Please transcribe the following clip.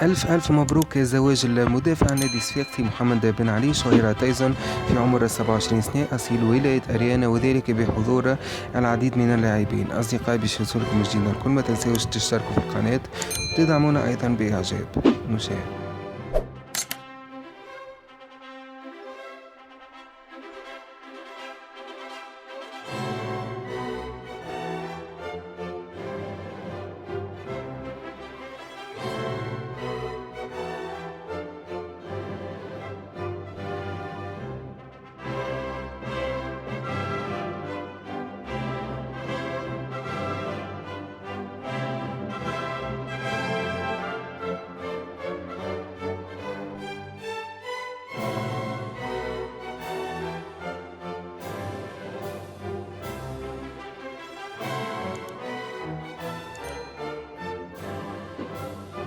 ألف مبروك زواج المدافع نادي صفاقسي محمد بن علي شهيرة تايزون في عمر 27 سنة أصيل ولاية أريانا، وذلك بحضور العديد من اللاعبين. أصدقائي باش يوصلكم جديد الكل، ما تنساوش تشتركوا في القناة وتدعمونا أيضا بإعجاب. نشاهد.